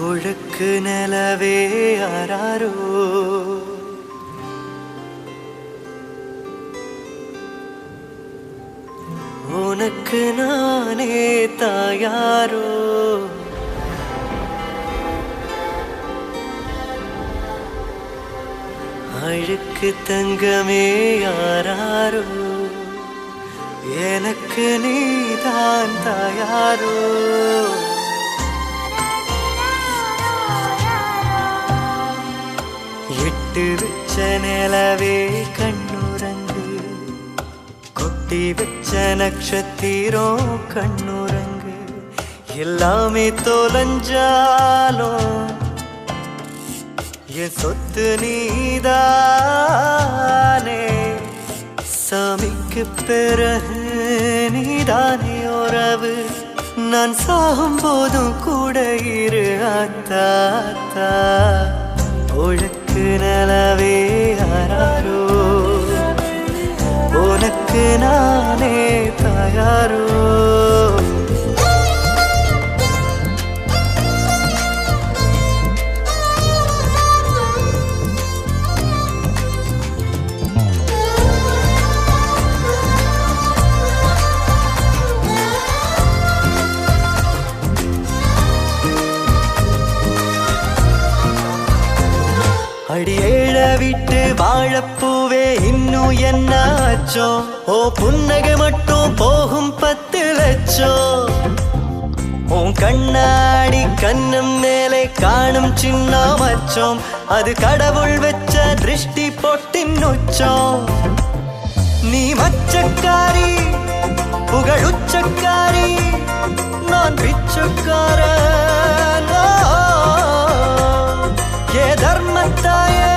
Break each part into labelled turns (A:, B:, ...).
A: ஒழுக்கு நிலவே ஆராரோ உனக்கு நானே தாயாரோ அழுக்கு தங்கமே யாராரோ எனக்கு நீதான் தாயாரோ எட்டு வச்ச நிலவே கண்ணுரங்கு கொட்டி வச்ச நட்சத்திரம் கண்ணுரங்கு எல்லாமே தொலைஞ்சாலும் என் சொத்து நீதானே சாமிக்கு பிறகு நீதானே உறவு நான் சாகும் போதும் கூட இரு ஆத்தா ஒழுக்கு நிலவே ஆராரோ உனக்கு நானே தாயாரோ அடியேழ விட்டு வாழப்பூவே இன்னும் என்ன ஆச்சோ ஓ புன்னகை மட்டும் போகும் 10 லட்சம் உன் கண்ணாடி கண்ணம் மேலே காணும் சின்ன மச்சம் அது கடவுள் வச்ச திருஷ்டி பொட்டின் உச்சம் நீ மச்சக்காரி புகழுச்சக்காரி நான் பிச்சக்கார ஏ தர்மத்தாயே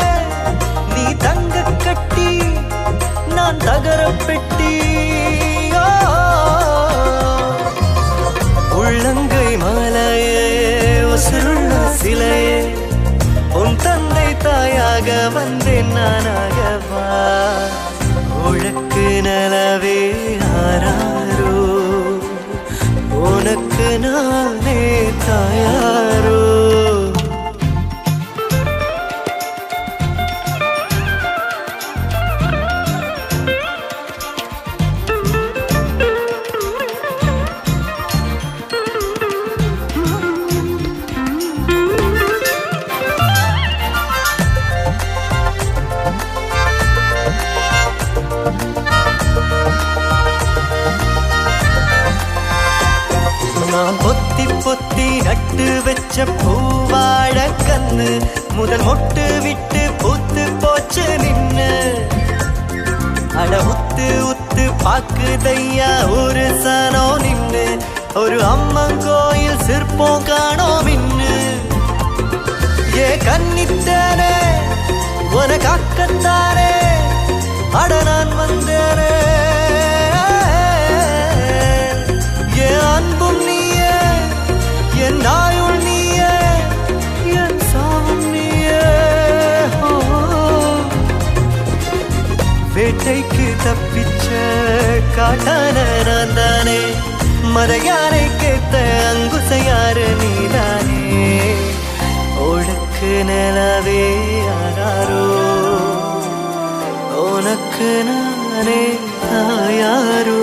A: நீ தங்க கட்டி நான் தகர பெட்டி உள்ளங்கை மாலையே உசுருள்ள சிலையே உன் தந்தை தாயாக வந்தேன் நானாகவா உழக்கு நிலவே ஆராரோ உனக்கு நானே தாயாரோ நான் பொத்தி பொத்தி நட்டு வச்ச பூவாழ கண்ணு முதல் மொட்டு விட்டு பூத்து போச்சு நின்னு அட உத்து உத்து பாக்குதையா ஒரு சனோ நின்னு ஒரு அம்மன் கோயில் சிற்பம் காணோம் இன்னு ஏ கன்னித்தானே உன காக்கத்தானே அட நான் வந்தேனே என் நாயுள் நீயே என் சாவும் நீயே வேட்டைக்கு தப்பிச்ச காட்டான நான் தானே மறையாரை கேட்ட அங்குசையாறு நீதானே ஒழுக்கு நிலவே ஆராரோ உனக்கு நானே தாயாரோ